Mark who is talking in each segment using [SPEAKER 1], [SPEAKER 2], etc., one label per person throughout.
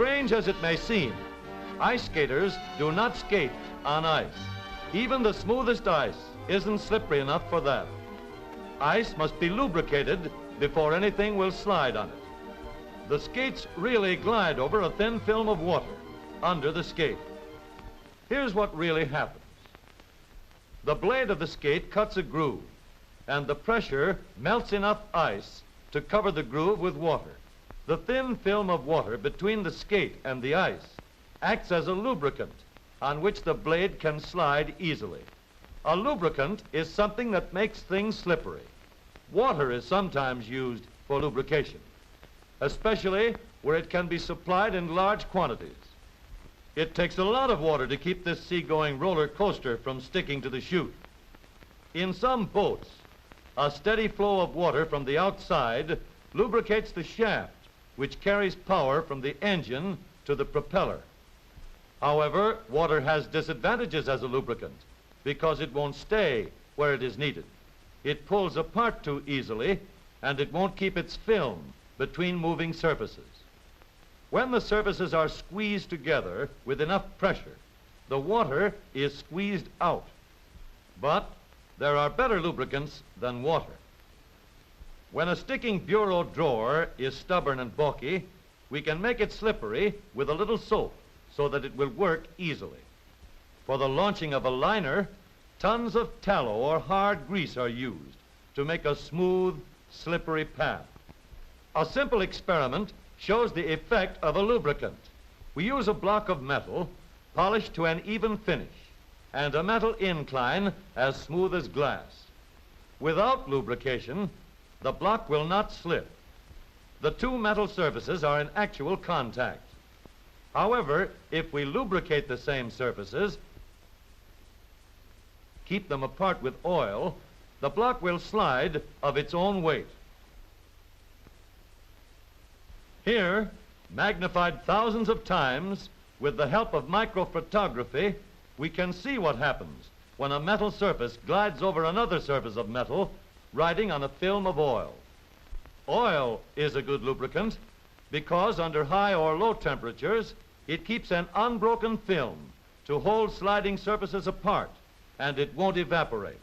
[SPEAKER 1] Strange as it may seem, ice skaters do not skate on ice. Even the smoothest ice isn't slippery enough for that. Ice must be lubricated before anything will slide on it. The skates really glide over a thin film of water under the skate. Here's what really happens. The blade of the skate cuts a groove, and the pressure melts enough ice to cover the groove with water. The thin film of water between the skate and the ice acts as a lubricant on which the blade can slide easily. A lubricant is something that makes things slippery. Water is sometimes used for lubrication, especially where it can be supplied in large quantities. It takes a lot of water to keep this seagoing roller coaster from sticking to the chute. In some boats, a steady flow of water from the outside lubricates the shaft, which carries power from the engine to the propeller. However, water has disadvantages as a lubricant because it won't stay where it is needed. It pulls apart too easily, and it won't keep its film between moving surfaces. When the surfaces are squeezed together with enough pressure, the water is squeezed out. But there are better lubricants than water. When a sticking bureau drawer is stubborn and bulky, we can make it slippery with a little soap so that it will work easily. For the launching of a liner, tons of tallow or hard grease are used to make a smooth, slippery path. A simple experiment shows the effect of a lubricant. We use a block of metal polished to an even finish and a metal incline as smooth as glass. Without lubrication, the block will not slip. The two metal surfaces are in actual contact. However, if we lubricate the same surfaces, keep them apart with oil, the block will slide of its own weight. Here, magnified thousands of times, with the help of microphotography, we can see what happens when a metal surface glides over another surface of metal riding on a film of oil. Oil is a good lubricant because under high or low temperatures, it keeps an unbroken film to hold sliding surfaces apart, and it won't evaporate.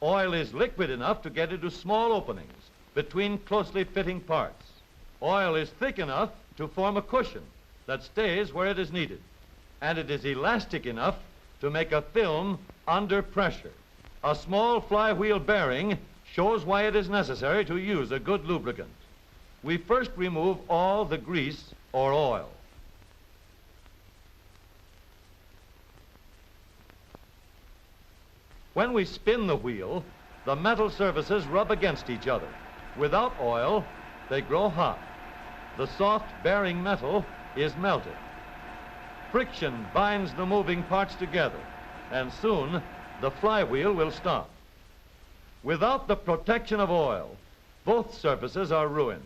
[SPEAKER 1] Oil is liquid enough to get into small openings between closely fitting parts. Oil is thick enough to form a cushion that stays where it is needed, and it is elastic enough to make a film under pressure. A small flywheel bearing shows why it is necessary to use a good lubricant. We first remove all the grease or oil. When we spin the wheel, the metal surfaces rub against each other. Without oil, they grow hot. The soft bearing metal is melted. Friction binds the moving parts together, and soon the flywheel will stop. Without the protection of oil, both surfaces are ruined.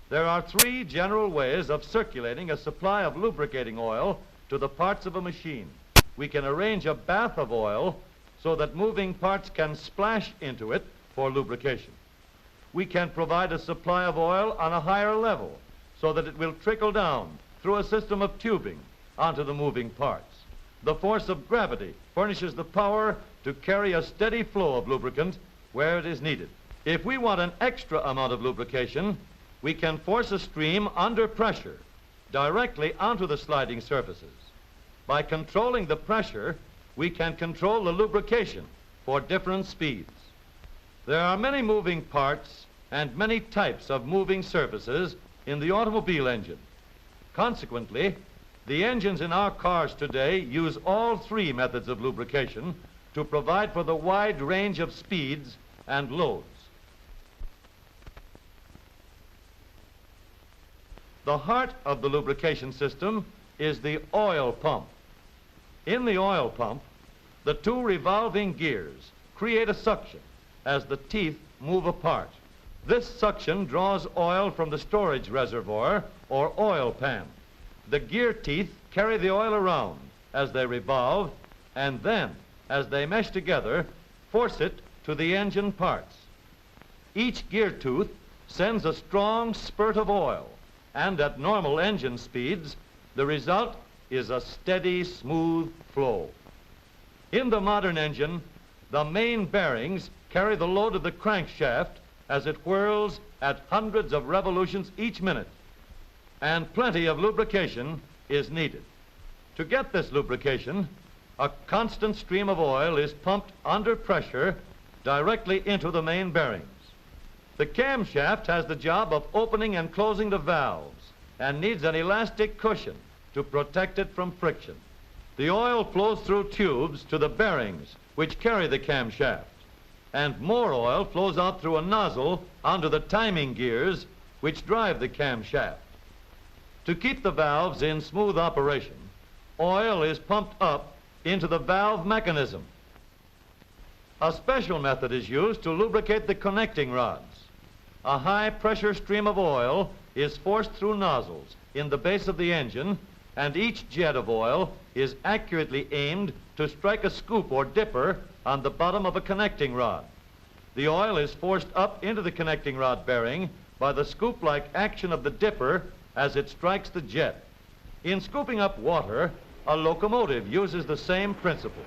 [SPEAKER 1] There are three general ways of circulating a supply of lubricating oil to the parts of a machine. We can arrange a bath of oil so that moving parts can splash into it for lubrication. We can provide a supply of oil on a higher level so that it will trickle down through a system of tubing onto the moving parts. The force of gravity furnishes the power to carry a steady flow of lubricant where it is needed. If we want an extra amount of lubrication, we can force a stream under pressure directly onto the sliding surfaces. By controlling the pressure, we can control the lubrication for different speeds. There are many moving parts and many types of moving surfaces in the automobile engine. Consequently, the engines in our cars today use all three methods of lubrication to provide for the wide range of speeds and loads. The heart of the lubrication system is the oil pump. In the oil pump, the two revolving gears create a suction as the teeth move apart. This suction draws oil from the storage reservoir or oil pan. The gear teeth carry the oil around as they revolve, and then, as they mesh together, force it to the engine parts. Each gear tooth sends a strong spurt of oil, and at normal engine speeds, The result is a steady, smooth flow. In the modern engine, the main bearings carry the load of the crankshaft as it whirls at hundreds of revolutions each minute, and plenty of lubrication is needed. To get this lubrication, a constant stream of oil is pumped under pressure directly into the main bearings. The camshaft has the job of opening and closing the valves and needs an elastic cushion to protect it from friction. The oil flows through tubes to the bearings which carry the camshaft, and more oil flows out through a nozzle onto the timing gears which drive the camshaft. To keep the valves in smooth operation, oil is pumped up into the valve mechanism. A special method is used to lubricate the connecting rods. A high-pressure stream of oil is forced through nozzles in the base of the engine, and each jet of oil is accurately aimed to strike a scoop or dipper on the bottom of a connecting rod. The oil is forced up into the connecting rod bearing by the scoop-like action of the dipper as it strikes the jet. In scooping up water, a locomotive uses the same principle.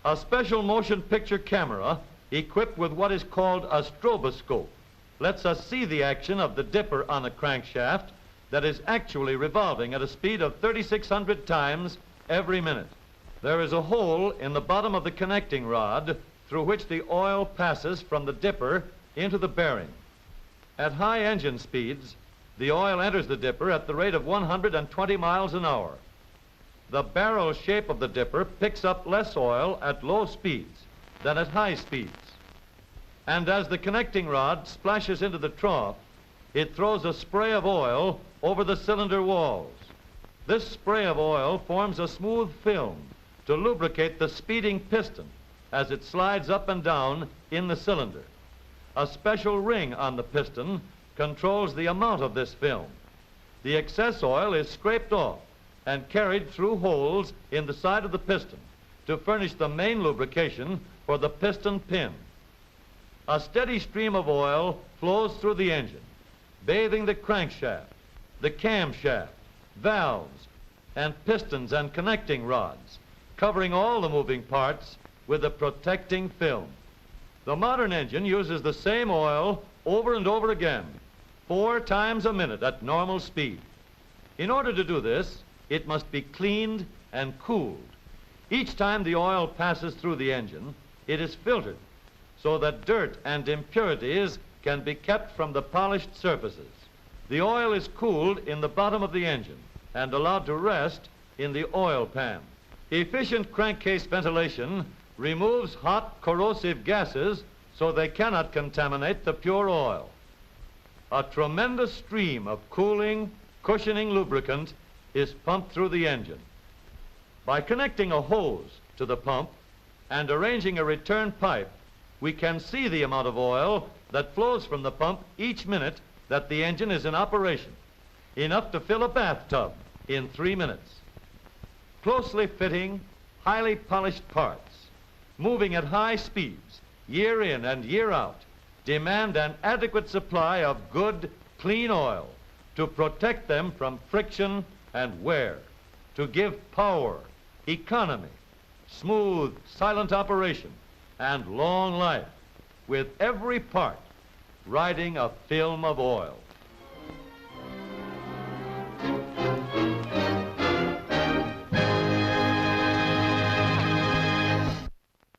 [SPEAKER 1] A special motion picture camera equipped with what is called a stroboscope lets us see the action of the dipper on a crankshaft that is actually revolving at a speed of 3,600 times every minute. There is a hole in the bottom of the connecting rod through which the oil passes from the dipper into the bearing. At high engine speeds, the oil enters the dipper at the rate of 120 miles an hour. The barrel shape of the dipper picks up less oil at low speeds than at high speeds. And as the connecting rod splashes into the trough, it throws a spray of oil over the cylinder walls. This spray of oil forms a smooth film to lubricate the speeding piston as it slides up and down in the cylinder. A special ring on the piston controls the amount of this film. The excess oil is scraped off and carried through holes in the side of the piston to furnish the main lubrication for the piston pin. A steady stream of oil flows through the engine, bathing the crankshaft, the camshaft, valves, and pistons and connecting rods, covering all the moving parts with a protecting film. The modern engine uses the same oil over and over again, 4 times a minute at normal speed. In order to do this, it must be cleaned and cooled. Each time the oil passes through the engine, it is filtered so that dirt and impurities can be kept from the polished surfaces. The oil is cooled in the bottom of the engine and allowed to rest in the oil pan. Efficient crankcase ventilation removes hot, corrosive gases so they cannot contaminate the pure oil. A tremendous stream of cooling, cushioning lubricant is pumped through the engine. By connecting a hose to the pump and arranging a return pipe, we can see the amount of oil that flows from the pump each minute that the engine is in operation, enough to fill a bathtub in 3 minutes. Closely fitting, highly polished parts, moving at high speeds, year in and year out, demand an adequate supply of good, clean oil to protect them from friction and wear, to give power, economy, smooth, silent operation, and long life, with every part riding a film of oil.